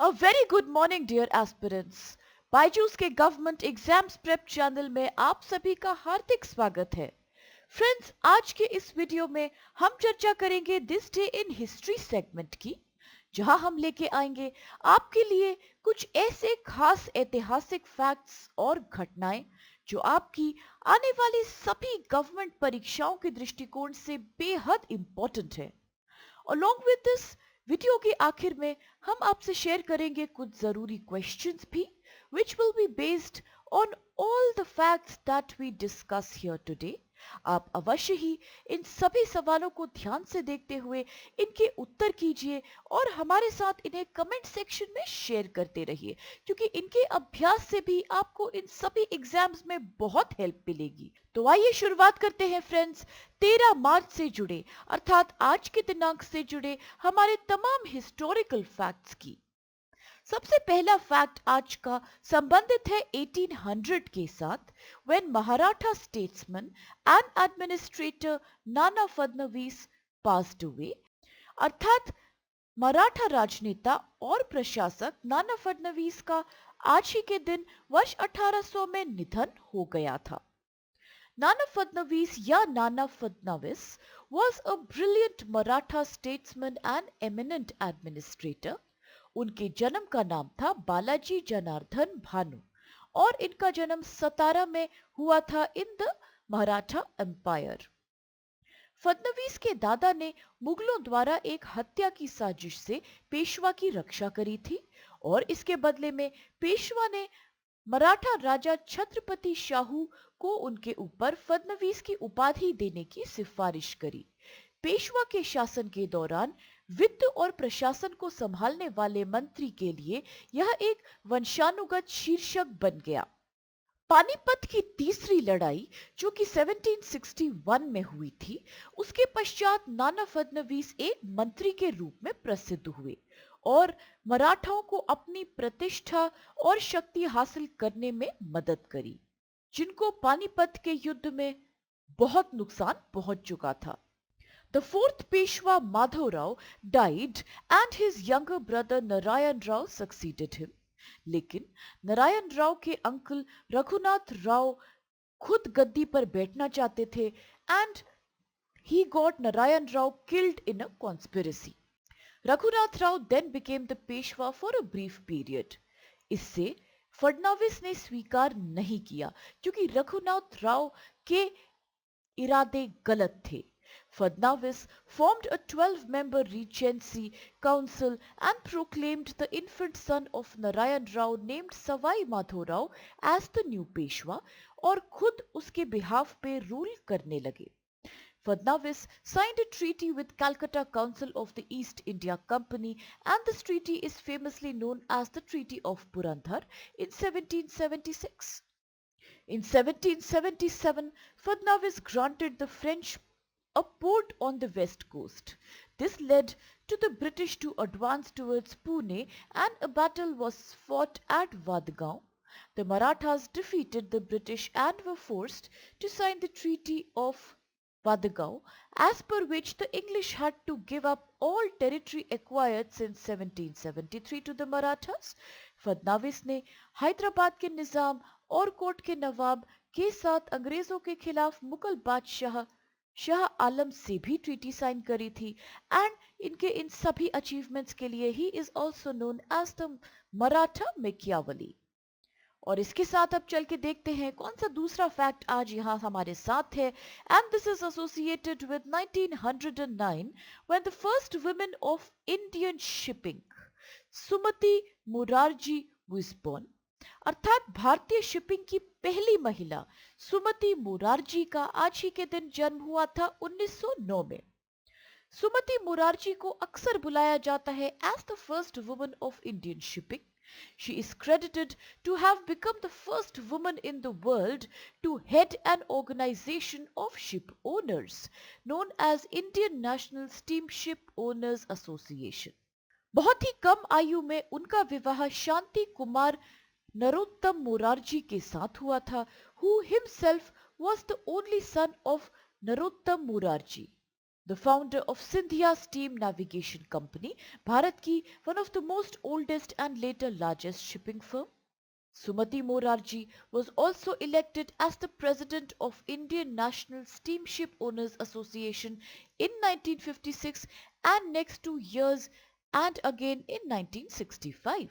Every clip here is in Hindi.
A very good morning dear aspirants. Byju's के गवर्नमेंट एग्जाम्स प्रेप चैनल में आप सभी का हार्दिक स्वागत है। फ्रेंड्स, आज के इस वीडियो में हम चर्चा करेंगे this day in history segment की, जहां हम लेके आएंगे आपके लिए कुछ ऐसे खास ऐतिहासिक फैक्ट्स और घटनाएं जो आपकी आने वाली सभी गवर्नमेंट परीक्षाओं के दृष्टिकोण से बेहद इंपॉर्टेंट है। Along with this, वीडियो के आखिर में हम आपसे शेयर करेंगे कुछ जरूरी क्वेश्चंस भी which will be based on all the facts that we discuss here today. आप अवश्य ही इन सभी सवालों को ध्यान से देखते हुए इनके उत्तर कीजिए और हमारे साथ इन्हें कमेंट सेक्शन में शेयर करते रहिए, क्योंकि इनके अभ्यास से भी आपको इन सभी एग्जाम्स में बहुत हेल्प मिलेगी। तो आइए शुरुआत करते हैं फ्रेंड्स, 13 मार्च से जुड़े अर्थात आज के दिनांक से जुड़े हमारे तमाम हिस्टोरिकल फैक्ट्स की। सबसे पहला फैक्ट आज का संबंधित है 1800 के साथ, when महाराठा statesman and administrator Nana Phadnavis passed away. अर्थात मराठा राजनेता और प्रशासक नाना फडणवीस का आज ही के दिन वर्ष 1800 में निधन हो गया था। Nana Fadnavis या Nana Fadnavis was a brilliant Maratha statesman and eminent administrator. उनके जन्म का नाम था बालाजी जनार्दन भानु और इनका जन्म सतारा में हुआ था in the Maratha empire. Phadnavis के दादा ने मुगलों द्वारा एक हत्या की साजिश से पेशवा की रक्षा करी थी और इसके बदले में पेशवा ने मराठा राजा छत्रपति शाहू को उनके ऊपर फडणवीस की उपाधि देने की सिफारिश करी। पेशवा के शासन के दौरान वित्त और प्रशासन को संभालने वाले मंत्री के लिए यह एक वंशानुगत शीर्षक बन गया। पानीपत की तीसरी लड़ाई जो कि 1761 में हुई थी, उसके पश्चात नाना फडणवीस एक मंत्री के रूप में प्रसिद्ध हुए और मराठाओं को अपनी प्रतिष्ठा और शक्ति हासिल करने में मदद करी, जिनको पानीपत के युद्ध में बहुत नुकसान पहुंच चुका था। The fourth Peshwa Madhavrao died and his younger brother Narayan Rao succeeded him. लेकिन नारायण राव के अंकल रघुनाथ राव खुद गद्दी पर बैठना चाहते थे and he got Narayan Rao killed in a conspiracy. Raghunath Rao then became the Peshwa for a brief period. इससे फडणवीस ने स्वीकार नहीं किया क्योंकि रघुनाथ राव के इरादे गलत थे। Fadnavis formed a 12-member regency council and proclaimed the infant son of Narayan Rao named Savai Madhavrao as the new Peshwa और खुद उसके behalf पे रूल करने लगे। Fadnavis signed a treaty with Calcutta Council of the East India Company, and this treaty is famously known as the Treaty of Purandhar in 1776. In 1777, Fadnavis granted the French a port on the west coast. This led to the British to advance towards Pune and a battle was fought at Vadgaon. The Marathas defeated the British and were forced to sign the Treaty of Vadgaon, as per which the English had to give up all territory acquired since 1773 to the Marathas. Fadnavis ने हैदराबाद के निजाम और कोट के नवाब के साथ अंग्रेजों के खिलाफ मुगल बादशाह शाह आलम से भी ट्रीटी साइन करी थी एंड इनके इन सभी अचीवमेंट्स के लिए he is also known as the Maratha Machiavelli. और इसके साथ अब चल के देखते हैं कौन सा दूसरा फैक्ट आज यहाँ हमारे साथ है, and this is associated with 1909 when the first women of Indian shipping Sumati Murarji was born. अर्थात भारतीय शिपिंग की पहली महिला सुमति मुरारजी का आज ही के दिन जन्म हुआ था 1909 में। सुमति मुरारजी को अक्सर बुलाया जाता है as the first woman of Indian shipping. She is credited to have become the first woman in the world to head an organization of ship owners known as Indian National Steamship Owners Association. बहुत ही कम आयु में उनका विवाह शांति कुमार नरोत्तम मुरारजी के साथ हुआ था, who himself was the only son of Narottam Murarji. the founder of Scinthia Steam Navigation Company, Bharat ki one of the most oldest and later largest shipping firm. Sumati Morarji was also elected as the president of Indian National Steamship Owners Association in 1956 and next 2 years and again in 1965.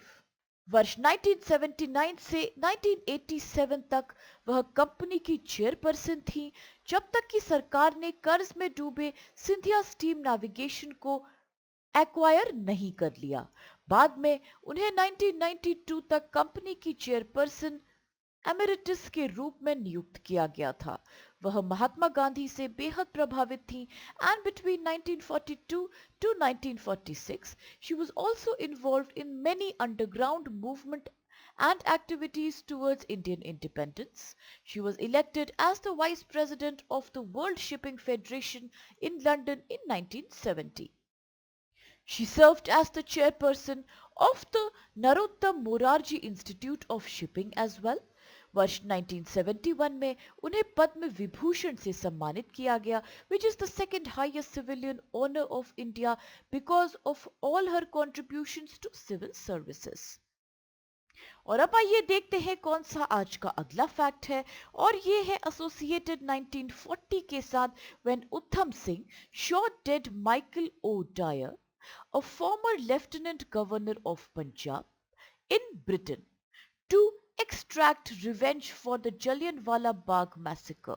वर्ष 1979 से 1987 तक वह कंपनी की चेयरपर्सन थी, जब तक कि सरकार ने कर्ज में डूबे सिंधिया स्टीम नेविगेशन को एक्वायर नहीं कर लिया। बाद में उन्हें 1992 तक कंपनी की चेयरपर्सन एमेरिटस के रूप में नियुक्त किया गया था। वह महात्मा गांधी से बेहद प्रभावित थी and between 1942 to 1946 she was also involved in many underground movement and activities towards Indian independence. She was elected as the vice president of the World Shipping Federation in London in 1970. She served as the chairperson of the Narottam Morarji Institute of Shipping as well. वर्ष 1971 में उन्हें पद्म विभूषण से सम्मानित किया गया, which is the second highest civilian honor of India because of all her contributions to civil services. और अब आइए देखते हैं कौन सा आज का अगला फैक्ट है, और ये है एसोसिएटेड 1940 के साथ when Uttam Singh shot dead Michael O'Dwyer, a former lieutenant governor of Punjab, in Britain to extract revenge for the Jallianwala Bagh massacre.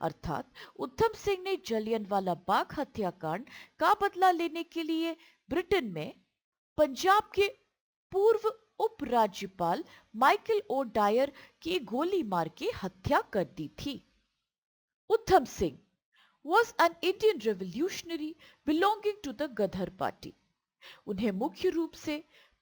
अर्थात उद्धम सिंह ने जलियनवाला बाग हत्याकांड का बदला लेने के लिए ब्रिटेन में पंजाब के पूर्व उपराज्यपाल माइकल ओ डायर की गोली मार के हत्या कर दी थी। उद्धम Singh was an Indian revolutionary belonging to the Gadhar party. उन्हें मुख्य रूप से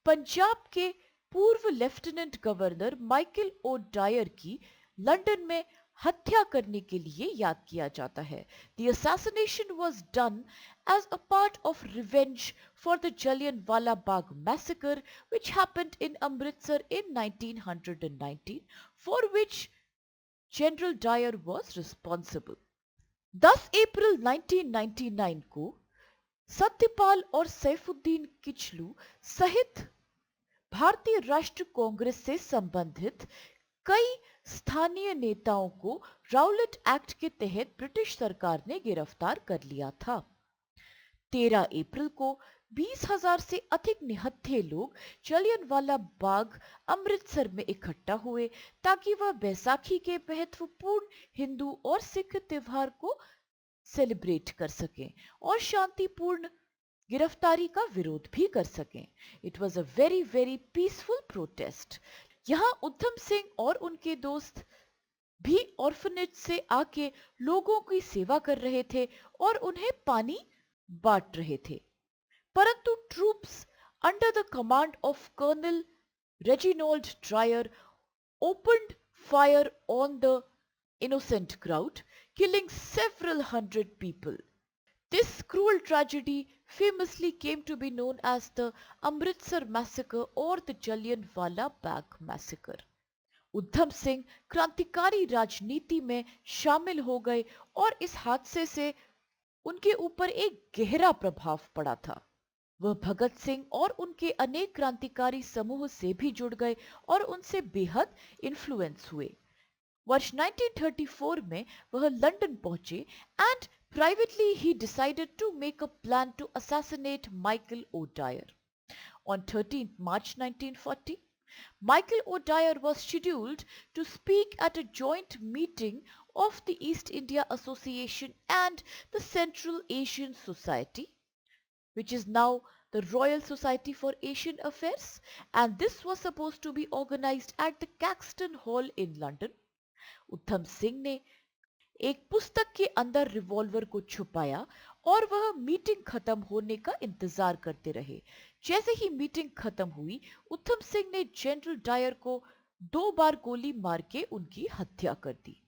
पंजाब के पूर्व lieutenant governor Michael O'Dwyer की लंदन में हत्या करने के लिए याद किया जाता है। The assassination was done as a part of revenge for the Jallianwala Bagh massacre which happened in Amritsar in 1919, for which General Dyer was responsible. 10 अप्रैल 1999 को सत्यपाल और सैफुद्दीन किचलू सहित भारतीय राष्ट्र कांग्रेस से संबंधित कई स्थानीय नेताओं को राउलेट एक्ट के तहत ब्रिटिश सरकार ने गिरफ्तार कर लिया था। 13 अप्रैल को 20,000 से अधिक निहत्थे लोग जलियनवाला बाग अमृतसर में इकट्ठा हुए ताकि वह बैसाखी के महत्वपूर्ण हिंदू और सिख त्योहार को सेलिब्रेट कर सकें और शांतिपूर्ण गिरफ्तारी का विरोध भी कर सकें। It was a very very peaceful protest. यहाँ उद्धम सिंह और उनके दोस्त भी ऑर्फनेज से आके लोगों की सेवा कर रहे थे और उन्हें पानी बांट रहे थे, परंतु troops under the command of colonel Reginald Dyer opened fire on the innocent crowd, killing several hundred people. This cruel tragedy famously came to be known as the Amritsar massacre or the Jallianwala Bagh massacre. उद्धम सिंह क्रांतिकारी राजनीति में शामिल हो गए और इस हादसे से उनके ऊपर एक गहरा प्रभाव पड़ा था। वह भगत सिंह और उनके अनेक क्रांतिकारी समूह से भी जुड़ गए और उनसे बेहद इन्फ्लुएंस हुए। वर्ष 1934 में वह लंदन पहुंचे and privately he decided to make a plan to assassinate Michael O'Dwyer. On 13th March 1940, Michael O'Dwyer was scheduled to speak at a joint meeting of the East India Association and the Central Asian Society, which is now the Royal Society for Asian Affairs, and this was supposed to be organized at the Caxton Hall in London. उद्धम सिंह ने एक पुस्तक के अंदर रिवॉल्वर को छुपाया और वह मीटिंग खत्म होने का इंतजार करते रहे। जैसे ही मीटिंग खत्म हुई, उद्धम सिंह ने जनरल डायर को 2 बार गोली मार के उनकी हत्या कर दी।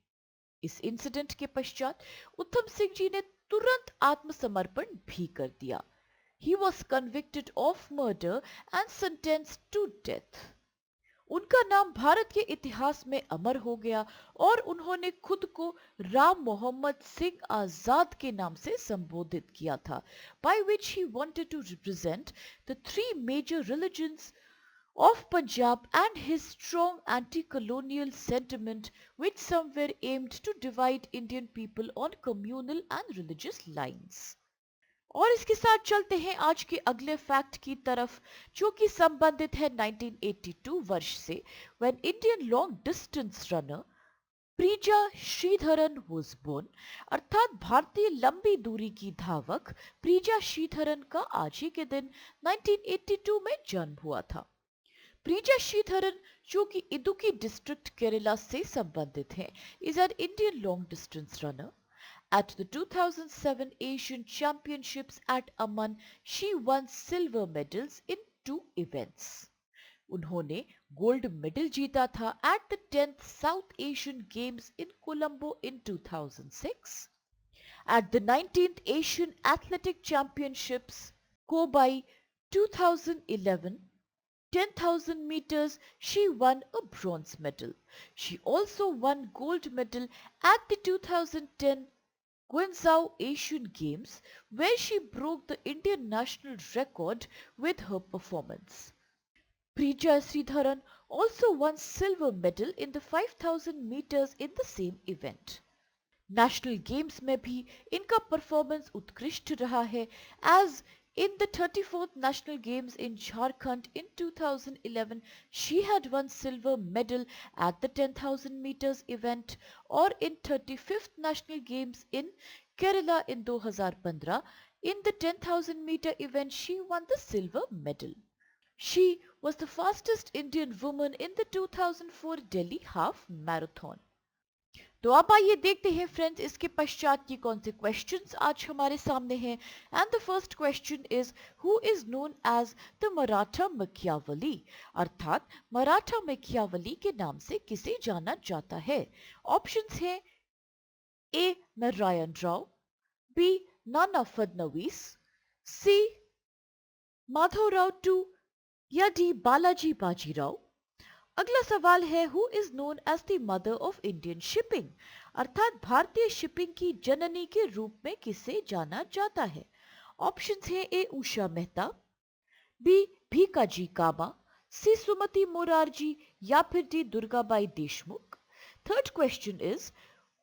इस इंसिडेंट के पश्चात उद्धम सिंह जी ने तुरंत आत्मसमर्पण भी कर दिया। He was convicted of murder and sentenced to death. उनका नाम भारत के इतिहास में अमर हो गया और उन्होंने खुद को राम मोहम्मद सिंह आजाद के नाम से संबोधित किया था, by which he wanted to represent the three major religions of Punjab and his strong anti-colonial sentiment which somewhere aimed to divide Indian people on communal and religious lines. और इसके साथ चलते हैं आज के अगले फैक्ट की तरफ, जो कि संबंधित है 1982 वर्ष से, when Indian long distance runner प्रीजा Sreedharan was born, अर्थात भारतीय लंबी दूरी की धावक प्रीजा श्रीधरन का आज ही के दिन 1982 में जन्म हुआ था। प्रीजा श्रीधरन, जो कि इदुक्की डिस्ट्रिक्ट केरला से संबंधित है, is an Indian long distance runner. At the 2007 Asian Championships at Amman, she won silver medals in 2 events. उन्होंने गोल्ड मेडल जीता था at the 10th South Asian Games in Colombo in 2006. At the 19th Asian Athletic Championships, Kobe 2011, 10,000 meters, she won a bronze medal. She also won gold medal at the 2010 Guangzhou Asian Games, where she broke the Indian national record with her performance. Preeja Sridharan also won silver medal in the 5,000 meters in the same event. National Games में भी इनका परफॉर्मेंस उत्कृष्ट रहा है, as in the 34th National Games in Jharkhand in 2011, she had won silver medal at the 10,000 meters event, or in 35th National Games in Kerala in 2015, in the 10,000 meter event she won the silver medal. She was the fastest Indian woman in the 2004 Delhi half marathon. तो अब आइए देखते हैं फ्रेंड्स इसके पश्चात की कौन से क्वेश्चंस आज हमारे सामने हैं। And the first question is, who is known as the Maratha Machiavelli, अर्थात मराठा मकियावली के नाम से किसे जाना जाता है। ऑप्शंस हैं ए Narayan Rao, B Nana Phadnavis, C Madhavrao two, या डी बालाजी बाजीराव। अगला सवाल है, who is known as the mother of Indian shipping, अर्थात भारतीय शिपिंग की जननी के रूप में किसे जाना जाता है। ऑप्शंस हैं A Usha Mehta, B Bhikaji Cama, C Sumati Morarji, या फिर D Durgabai Deshmukh. Third question is,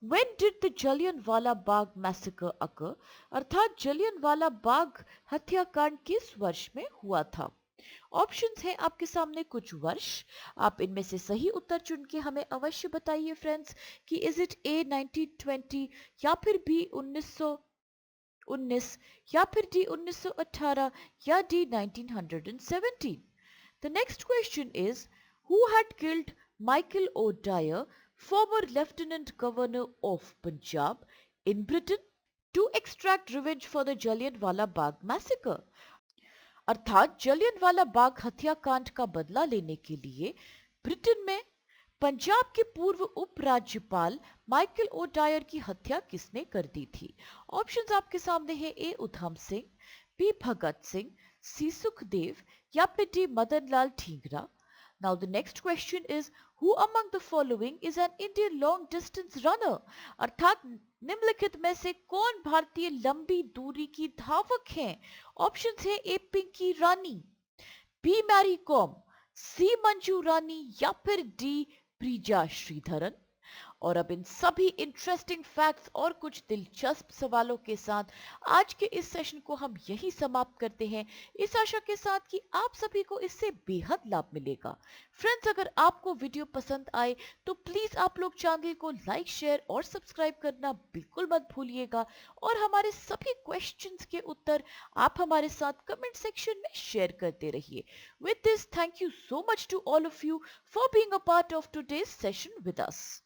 when did the Jallianwala Bagh massacre occur, अर्थात जलियनवाला बाग हत्याकांड किस वर्ष में हुआ था। ऑप्शंस हैं आपके सामने कुछ वर्ष, आप इनमें से सही उत्तर चुन के हमें अवश्य बताइए फ्रेंड्स कि इज इट ए 1920, या फिर बी 1919, या फिर डी 1918, या D 1917। The next question is, who had killed Michael O'Dwyer, former lieutenant governor of Punjab, in Britain to extract revenge for the Jallianwala Bagh massacre, अर्थात जलियनवाला बाग हत्याकांड का बदला लेने के लिए ब्रिटेन में पंजाब के पूर्व उपराज्यपाल माइकल ओ डायर की हत्या किसने कर दी थी। ऑप्शंस आपके सामने हैं A Udham Singh, B Bhagat Singh, C Sukhdev, या फिर D Madan Lal Dhingra. Now the next question is, who among the following is an Indian long distance runner, अर्थात निम्नलिखित में से कौन भारतीय लंबी दूरी की धावक हैं। ऑप्शंस है ए पिंकी रानी, बी मैरी कॉम, सी मंजू रानी, या फिर डी प्रीजा श्रीधरन। और अब इन सभी इंटरेस्टिंग फैक्ट्स और कुछ दिलचस्प सवालों के साथ आज के इस सेशन को हम यही समाप्त करते हैं, इस आशा के साथ कि आप सभी को इससे बेहद लाभ मिलेगा। फ्रेंड्स, अगर आपको वीडियो पसंद आए तो प्लीज आप लोग चैनल को लाइक, शेयर और सब्सक्राइब करना बिल्कुल मत भूलिएगा, और हमारे सभी क्वेश्चंस के उत्तर आप हमारे साथ कमेंट सेक्शन में शेयर करते रहिए। With this, thank you so much to all of you for being a part of today's session with us.